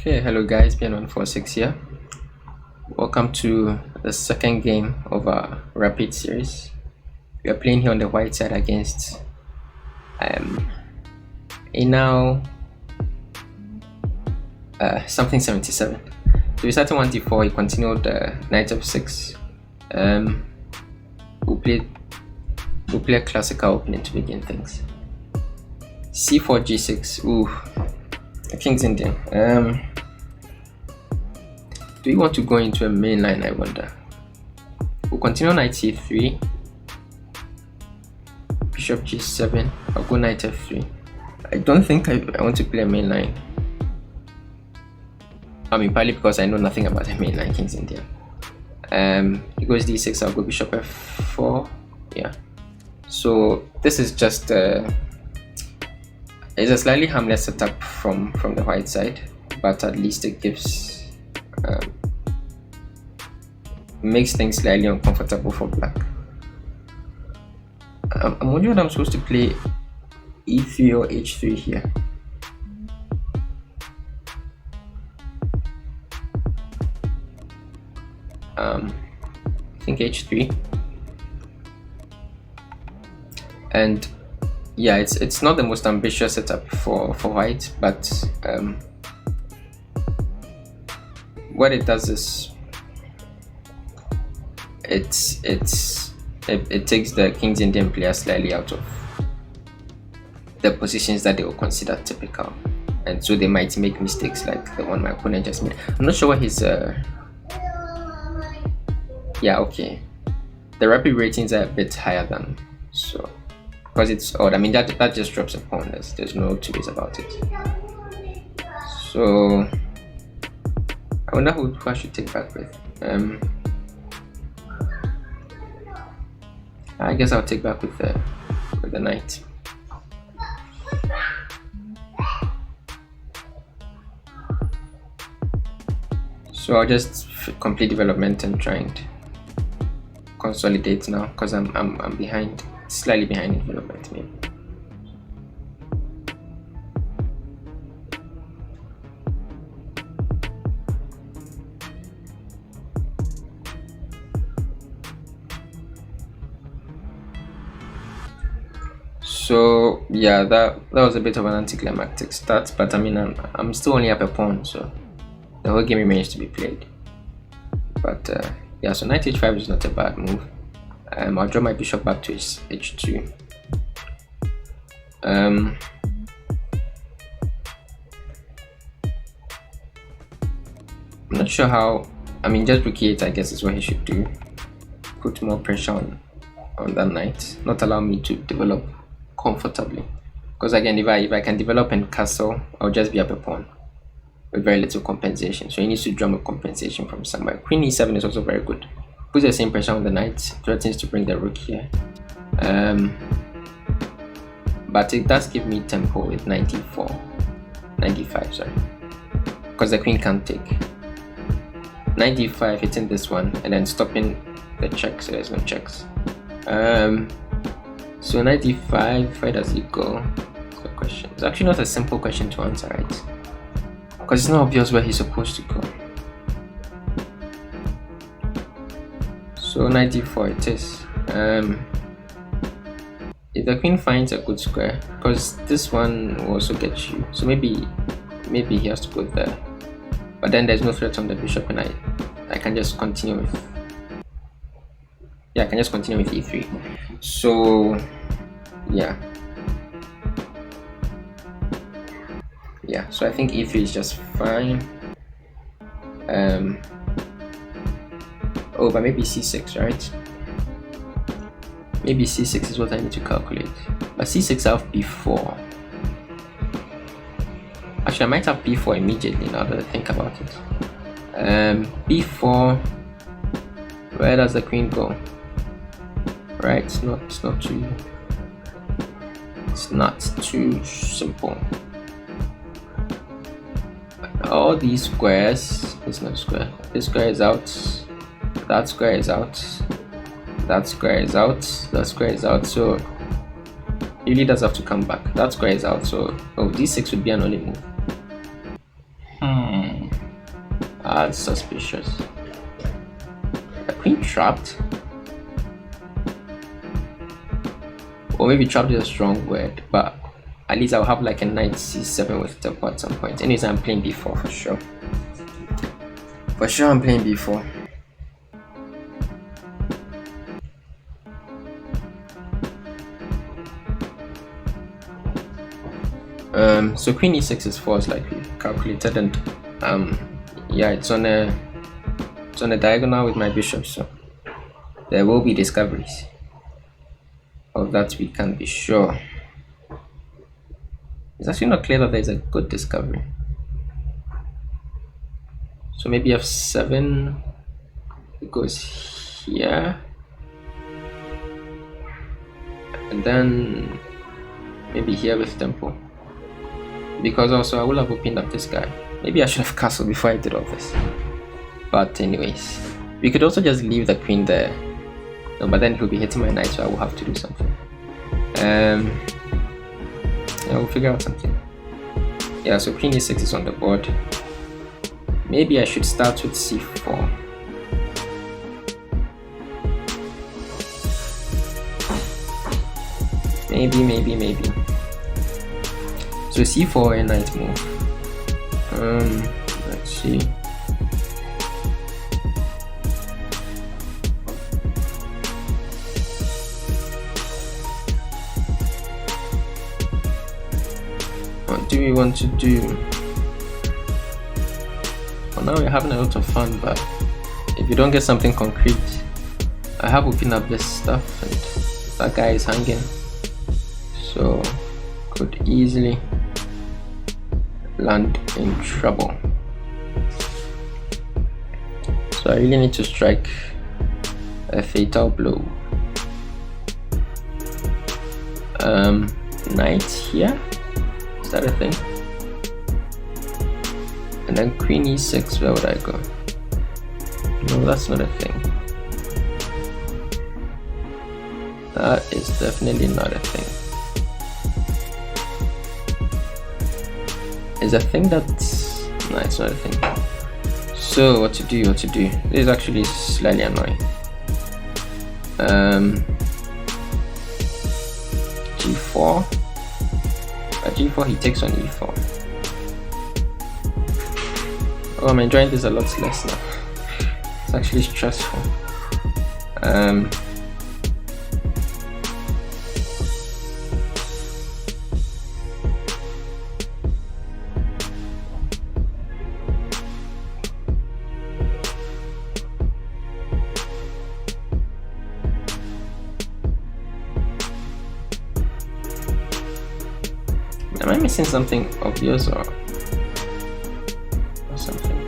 Okay, hello guys, BN146 here. Welcome to the second game of our rapid series. We are playing here on the white side against a now something 77. So we started 1d4, he continued knight f6. We'll play a classical opening to begin things. c4 g6. Ooh, the king's Indian. Do you want to go into a main line, I wonder? We'll continue knight c3, bishop g7. I'll go knight f3. I don't think I want to play a main line. I mean, partly because I know nothing about the main line, king's Indian. He goes d6, I'll go bishop f4. Yeah. So this is just it's a slightly harmless setup from the white side, but at least it gives makes things slightly uncomfortable for black. I'm wondering what I'm supposed to play, e3 or h3 here. I think h3, and yeah, it's not the most ambitious setup for white, but what it does is it takes the king's Indian player slightly out of the positions that they will consider typical, and so they might make mistakes like the one my opponent just made. I'm not sure what his yeah, okay, the rapid ratings are a bit higher than, so because it's odd. I mean, that just drops a pawn. There's no two ways about it. So I wonder who I should take back with. I guess I'll take back with the knight. So I'll just complete development and try and consolidate now, because I'm behind, slightly behind in development maybe. So yeah, that was a bit of an anticlimactic start, but I mean I'm still only up a pawn, so the whole game remains to be played. But yeah, so knight h5 is not a bad move. I'll draw my bishop back to h2. I'm not sure how. I mean, just rook e8 I guess is what he should do. Put more pressure on that knight, not allow me to develop comfortably, because again, if I can develop and castle, I'll just be up a pawn with very little compensation. So he needs to drum a compensation from somewhere. Queen e7 is also very good. Puts the same pressure on the knight, threatens to bring the rook here. But it does give me tempo with 95, sorry, because the queen can't take. 95 hitting this one and then stopping the check, so there's no checks. So 95, where does it go? It's a question. It's actually not a simple question to answer, right? Because it's not obvious where he's supposed to go. So 94 it is. If the queen finds a good square, because this one will also get you, so maybe he has to go there, but then there's no threat on the bishop, and I can just continue with, yeah, I can just continue with e3. So yeah, so I think e3 is just fine. Oh, but maybe c6, right? Maybe c6 is what I need to calculate. But c6 I have b4. Actually, I might have b4 immediately now that I think about it. b4. Where does the queen go? Right, it's not too simple. All these squares, it's not a square. This square is out. That square is out. That square is out. That square is out. So it really does have to come back. That square is out. So oh, d6 would be an only move. as suspicious. The queen trapped? Or maybe trapped is a strong word, but at least I'll have like a knight c7 with tempo at some point. Anyways, I'm playing b4 for sure. For sure, I'm playing b4. So queen e6 is false like we calculated, and yeah, it's on a diagonal with my bishop, so there will be discoveries. Of that we can be sure. It's actually not clear that there's a good discovery. So maybe f7 goes here, and then maybe here with tempo. Because also I will have opened up this guy. Maybe I should have castled before I did all this. But anyways, we could also just leave the queen there. No, but then he'll be hitting my knight, so I will have to do something. Yeah, we'll figure out something. Yeah, so queen e6 is on the board. Maybe I should start with c4. Maybe. So c4 and knight move. Let's see. What do we want to do? Well, now we're having a lot of fun, but if you don't get something concrete, I have opened up this stuff and that guy is hanging, so could easily land in trouble. So I really need to strike a fatal blow. Knight here, is that a thing? And then queen e6, where would I go? No, that's not a thing. That is definitely not a thing. Is a thing that's... no, it's not a thing. So what to do? This is actually slightly annoying. g4. At g4 he takes on e4. Oh, I'm enjoying this a lot less now. It's actually stressful. Am I missing something obvious or something?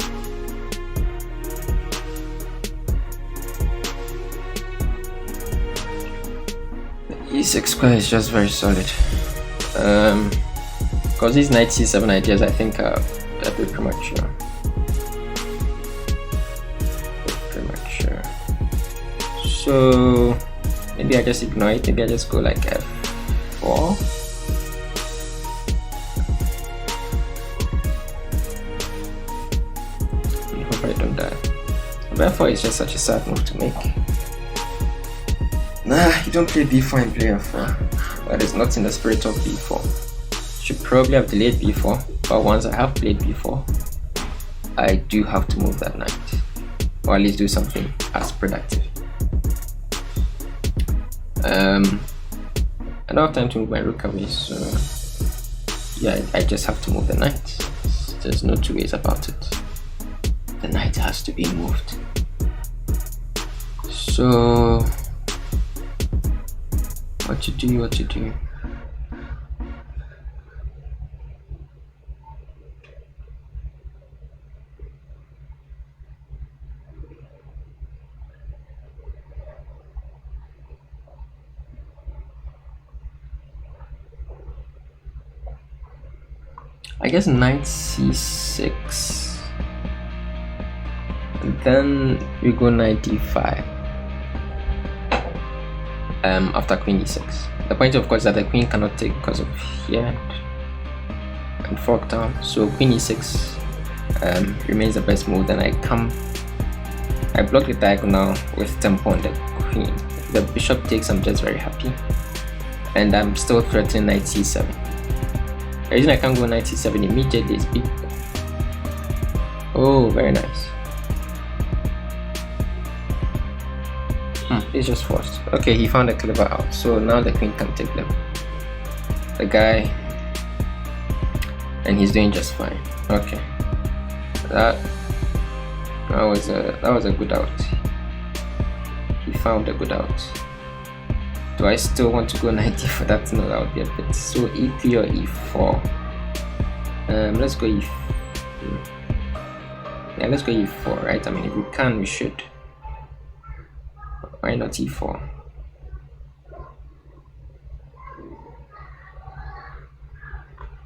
The e6 square is just very solid. Because these knight c7 ideas I think are a bit premature. So maybe I just ignore it. Maybe I just go like f4. Therefore, it's just such a sad move to make. Nah, you don't play b4 and play f4. That is not in the spirit of b4. Should probably have delayed b4, but once I have played b4, I do have to move that knight, or at least do something as productive. I don't have time to move my rook away, so yeah, I just have to move the knight. There's no two ways about it. The knight has to be moved. So what to do? I guess knight c6. And then we go knight d5 after queen e6. The point of course is that the queen cannot take because of here and fork down, so queen e6 remains the best move. Then I block the diagonal with tempo on the queen. The bishop takes, I'm just very happy, and I'm still threatening knight c7. The reason I can't go knight c7 immediately is big. Oh, very nice. It's just forced. Okay, he found a clever out, so now the queen can take the guy, and he's doing just fine. Okay, that was a good out. He found a good out. Do I still want to go knight d4? That's not out yet. So e3 or e4. Let's go yeah, let's go e4, right? I mean, if we can, we should. Why not e4?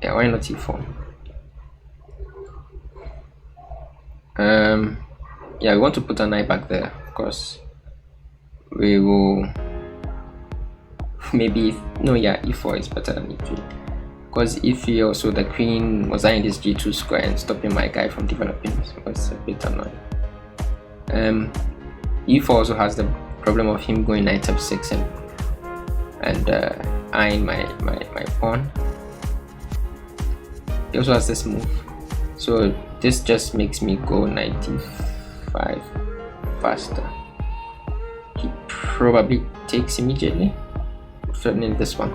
Yeah, why not e4? Yeah, we want to put a knight back there. Of course, we will maybe e4 is better than e3, because e3 also the queen was eyeing this g2 square and stopping my guy from developing, so it's a bit annoying. e4 also has the problem of him going knight f6 and eyeing my pawn. He also has this move, so this just makes me go knight d5 faster. He probably takes immediately, threatening this one,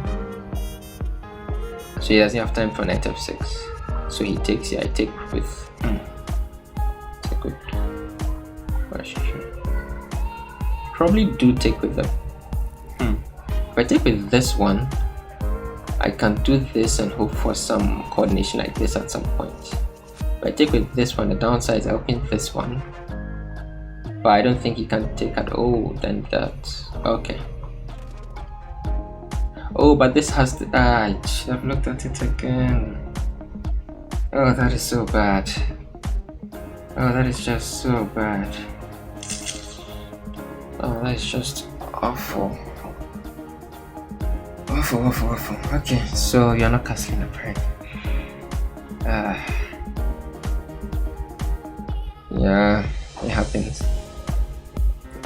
so he doesn't have time for knight f6, so he takes. Yeah, I take with it's a good question. Probably do take with them. If I take with this one, I can do this and hope for some coordination like this at some point. If I take with this one, the downside is I open this one, but I don't think he can take at all. Then that, okay. Oh, but this has the, I should have looked at it again. Oh, that is so bad. Oh, that is just so bad. Oh, that is just awful. Awful. Okay, so you're not castling up, right? Yeah, it happens.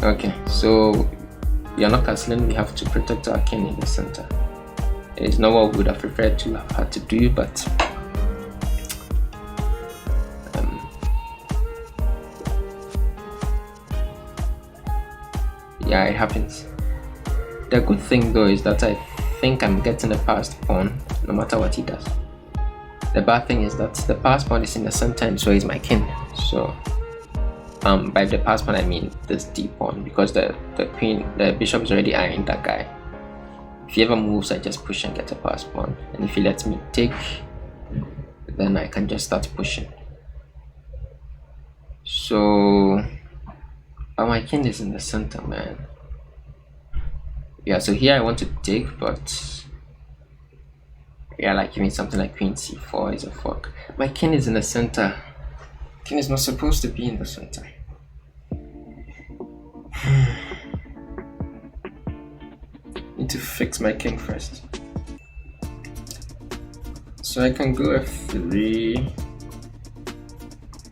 Okay, so you're not castling. We have to protect our king in the center. It's not what we would have preferred to have had to do, but yeah, it happens. The good thing though is that I think I'm getting a passed pawn no matter what he does. The bad thing is that the passed pawn is in the center and so is my king. So by the passed pawn I mean this d pawn, because the bishop is already eyeing that guy. If he ever moves, I just push and get a passed pawn, and if he lets me take, then I can just start pushing. So my king is in the center, man. Yeah, so here I want to take, but yeah, like giving something like queen c4 is a fuck. My king is in the center. King is not supposed to be in the center. Need to fix my king first. So I can go f3,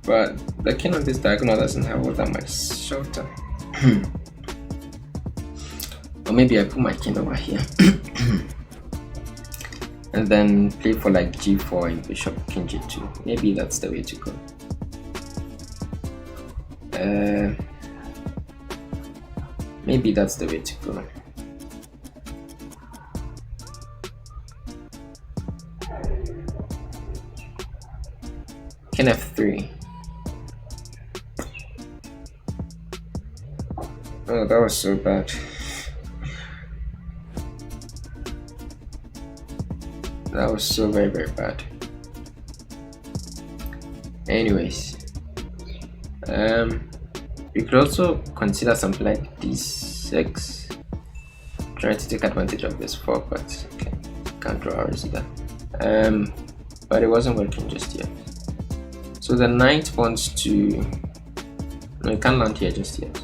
but the king on this diagonal doesn't have all that much shelter. Or maybe I put my king over here and then play for like g4 and bishop king g2. Maybe that's the way to go. Maybe that's the way to go. King f3. Oh, that was so bad. That was so very bad. Anyways, we could also consider something like d6, trying to take advantage of this fork, but okay, can't draw ours either. But it wasn't working just yet. So the knight wants to, no, it can't land here just yet.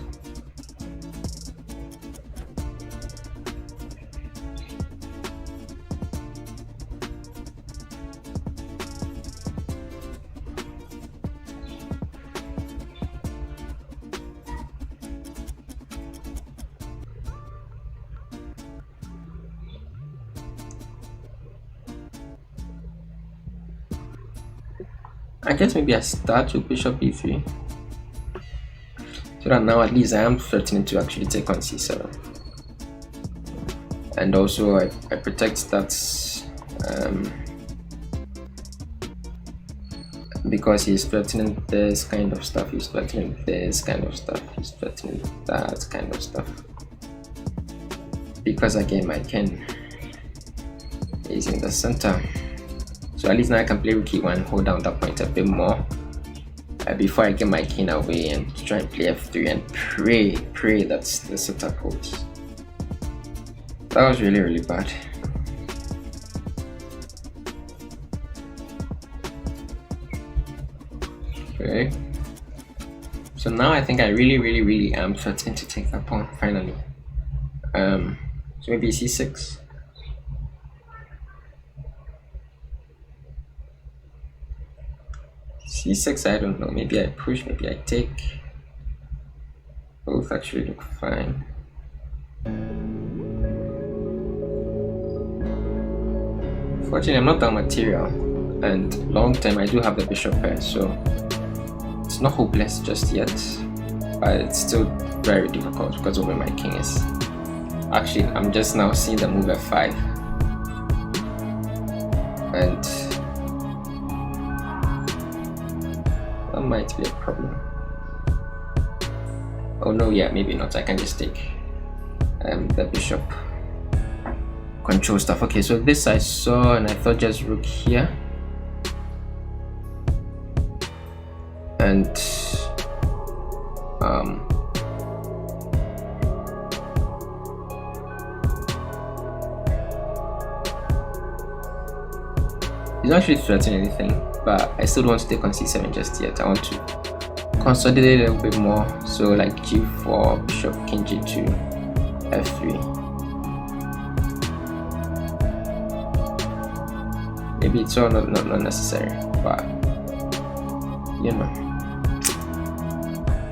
I guess maybe I start with bishop b3, so that now at least I am threatening to actually take on c7, and also I protect that because he's threatening this kind of stuff, he's threatening this kind of stuff, he's threatening that kind of stuff. Because again, my king is in the center, so at least now I can play rook e1, hold down that point a bit more before I get my king away and try and play f3 and pray that the setup holds. That was really bad. Okay, so now I think I really am threatening to take that pawn finally. So maybe c6. c6, I don't know, maybe I push, maybe I take. Both actually look fine. Fortunately, I'm not that material, and long term I do have the bishop pair, so it's not hopeless just yet, but it's still very difficult because of where my king is. Actually, I'm just now seeing the move f5, and that might be a problem. Oh no, yeah, maybe not. I can just take the bishop control stuff. Okay, so this I saw and I thought just rook here, and he's not actually threatening anything, but I still don't want to take on c7 just yet. I want to consolidate a little bit more, so like g4, bishop, king g2, f3. Maybe it's all not necessary, but you know,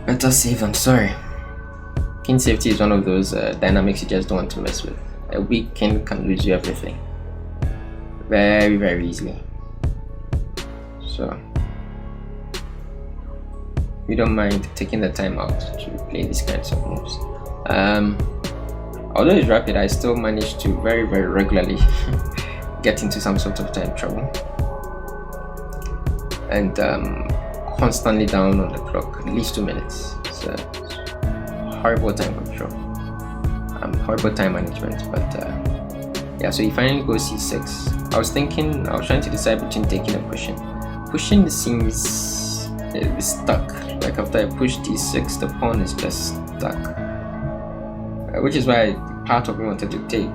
better safe than sorry. King safety is one of those dynamics you just don't want to mess with. A weak king can lose you everything very easily, so we don't mind taking the time out to play these kinds of moves. Although it's rapid, I still manage to very regularly get into some sort of time trouble, and constantly down on the clock, at least 2 minutes. It's horrible time control, horrible time management, but yeah. So he finally goes c6. I was trying to decide between taking and pushing. Pushing seems stuck. Like after I push d6, the pawn is just stuck, which is why part of me wanted to take.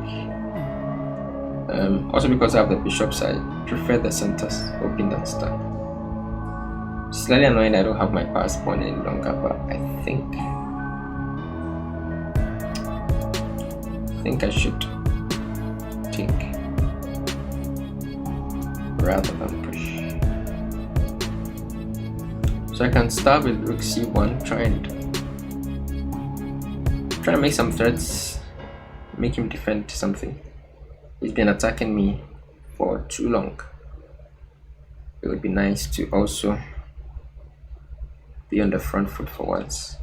Also because I have the bishops, I prefer the centers open than stuck. Slightly annoying I don't have my pass pawn any longer, but I think I should take rather than push. So I can start with rook c1, try and make some threats, make him defend something. He's been attacking me for too long. It would be nice to also be on the front foot for once.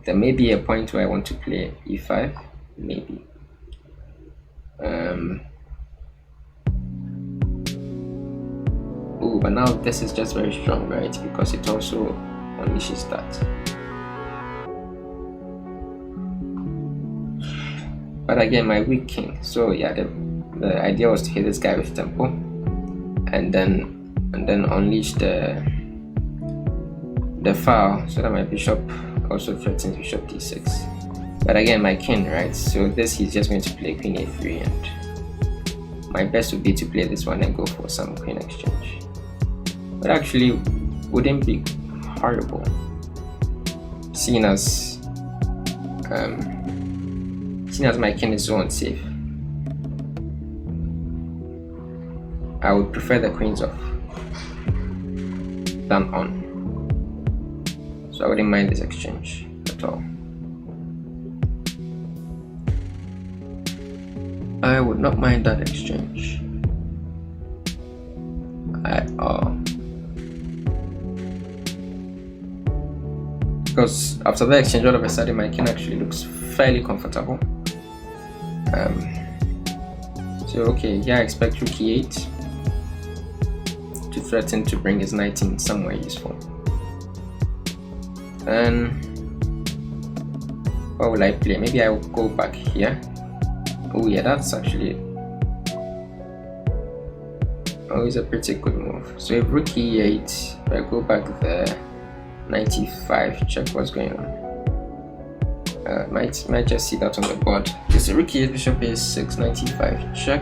There may be a point where I want to play e5, maybe. Oh, but now this is just very strong, right? Because it also unleashes that. But again, my weak king. So yeah, the idea was to hit this guy with tempo, and then unleash the file so that my bishop also threatens bishop d6. But again, my king, right? So this he's just going to play queen a3, and my best would be to play this one and go for some queen exchange. But actually, wouldn't be horrible, seeing as my king is so unsafe. I would prefer the queens off than on, so I wouldn't mind this exchange at all. I would not mind that exchange at all. because after the exchange, all of a sudden my king actually looks fairly comfortable. So okay, yeah, I expect rook e8 to threaten to bring his knight in somewhere useful. And what will I play? Maybe I will go back here. Oh yeah, that's actually always a pretty good move. So if rook e8, if I go back there, 95, check what's going on. Might just see that on the board. Okay, so rook e8, bishop a6, 95, check.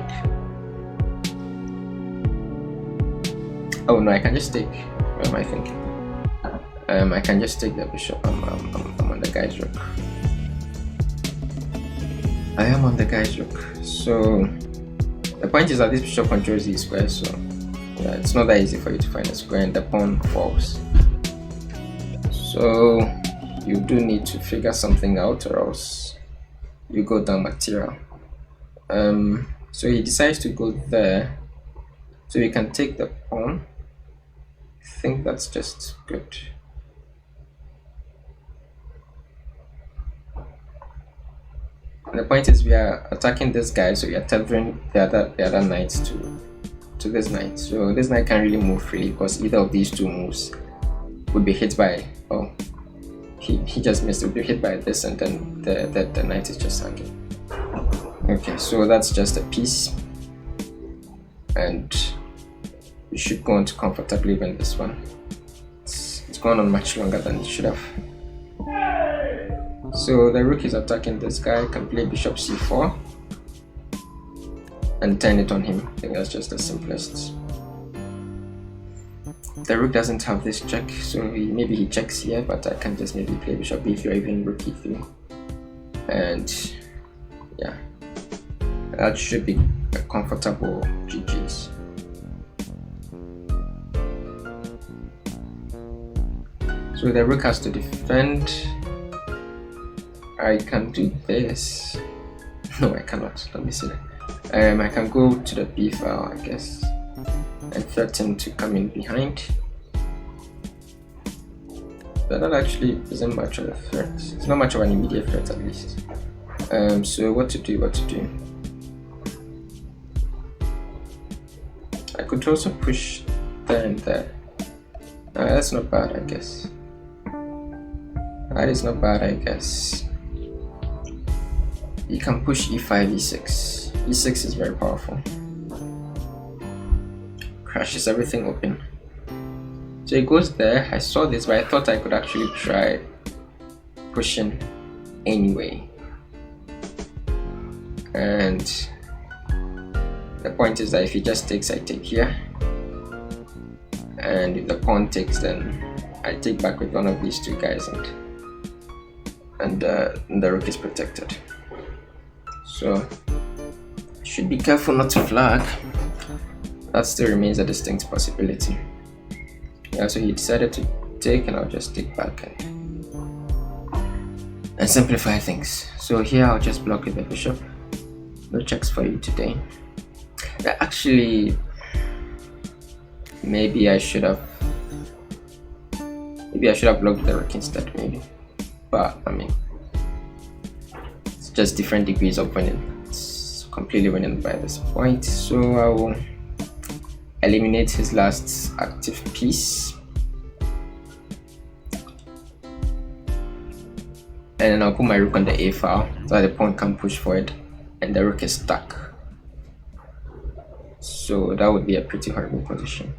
Oh no, I can just take. What am I thinking? I can just take the bishop. I'm on the guy's rook. I am on the guy's rook. So the point is that this bishop controls these squares, so yeah, it's not that easy for you to find a square and the pawn falls. So you do need to figure something out, or else you go down material. So he decides to go there, so you can take the pawn. I think that's just good. And the point is we are attacking this guy, so we are tethering the other knights to this knight. So this knight can't really move freely because either of these two moves would be hit by, oh, he just missed, it would be hit by this, and then the knight is just hanging. Okay, so that's just a piece, and you should go on to comfortably win this one. It's gone on much longer than it should have. So the rook is attacking this guy, can play bishop c4 and turn it on him. I think that's just the simplest. The rook doesn't have this check, so maybe he checks here, but I can just maybe play bishop b3 or even rook e3. And yeah, that should be a comfortable GG's. So the rook has to defend. I can do this. No, I cannot. Let me see. I can go to the b file, I guess, and threaten to come in behind. But that actually isn't much of a threat. It's not much of an immediate threat, at least. So what to do? I could also push there and there. That's not bad, I guess. That is not bad, I guess. You can push e5, e6. e6 is very powerful. Crashes everything open. So it goes there. I saw this, but I thought I could actually try pushing anyway. And the point is that if he just takes, I take here. And if the pawn takes, then I take back with one of these two guys, and the rook is protected. So should be careful not to flag. That still remains a distinct possibility. Yeah, so he decided to take, and I'll just take back and simplify things. So here I'll just block with the bishop. No checks for you today. Actually, maybe I should have blocked the rook instead, maybe. But I mean, it's just different degrees of winning. It's completely winning by this point. So I will eliminate his last active piece, and then I'll put my rook on the a file so that the pawn can push forward and the rook is stuck. So that would be a pretty horrible position.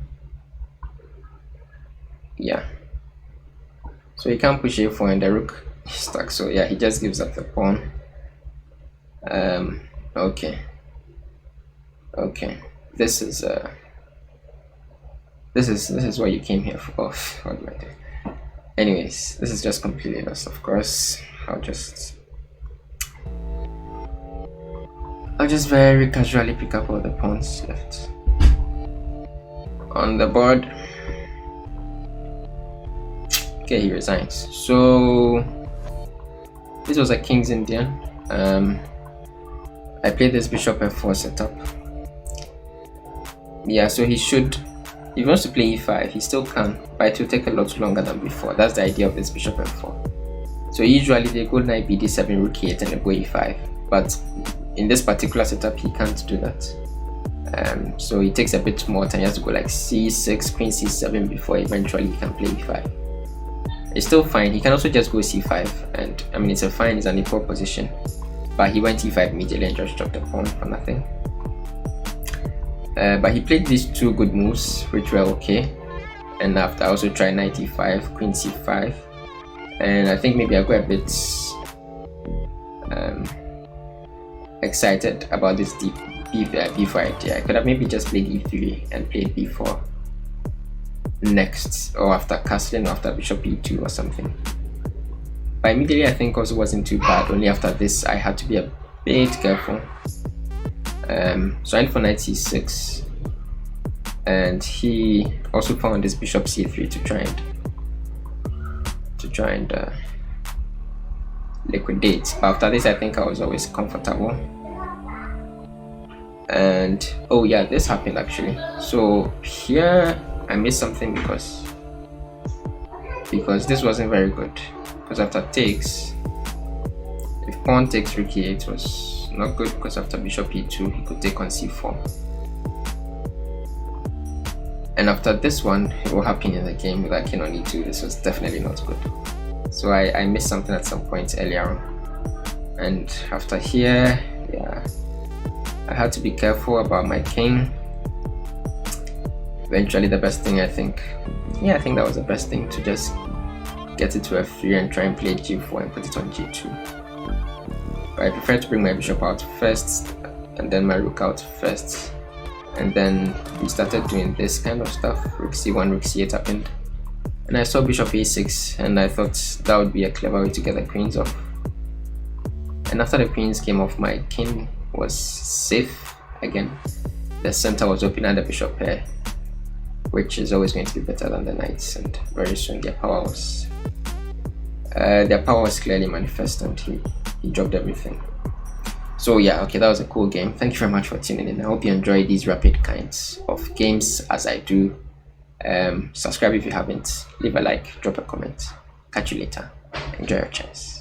Yeah, so he can't push a4 and the rook is stuck, so yeah, he just gives up the pawn. Okay, this is what you came here for. Oh, what am I doing? Anyways, this is just completely lost, of course. I'll just very casually pick up all the pawns left on the board. Okay, he resigns. So this was a King's Indian. I played this bishop f4 setup. Yeah, so he should if he wants to play e5, he still can, but it will take a lot longer than before. That's the idea of this bishop f4. So usually they go knight b d7, rook e8, and they go e5. But in this particular setup, he can't do that. So it takes a bit more time. He has to go like c6, queen c7 before eventually he can play e5. It's still fine. He can also just go c5, and I mean it's an equal position. But he went e5 immediately and just dropped the pawn for nothing. But he played these two good moves, which were okay. And after, I also tried knight e5, queen c5, and I think maybe I got a bit excited about this b4 idea. I could have maybe just played e3 and played b4 next, or after castling, or after bishop e2 or something. But immediately I think also wasn't too bad. Only after this I had to be a bit careful. So I went for knight c6, and he also found this bishop c3 to try and liquidate. But after this I think I was always comfortable. And oh yeah, this happened actually. So here I missed something because this wasn't very good. Because after takes, if pawn takes rook e8 was not good, because after bishop e2 he could take on c4. And after this one, what happened in the game with that king on e2, this was definitely not good. So I missed something at some point earlier on. And after here, yeah, I had to be careful about my king. Eventually the best thing, I think that was the best thing, to just get it to f3 and try and play g4 and put it on g2. But I prefer to bring my bishop out first and then my rook out first. And then we started doing this kind of stuff. Rook c1, rook c8 happened. And I saw bishop a6, and I thought that would be a clever way to get the queens off. And after the queens came off, my king was safe again. The center was open and the bishop pair, which is always going to be better than the knights, and very soon their power was clearly manifest, and he dropped everything. So yeah, okay, that was a cool game. Thank you very much for tuning in. I hope you enjoy these rapid kinds of games as I do. Subscribe if you haven't, leave a like, drop a comment. Catch you later. Enjoy your chance.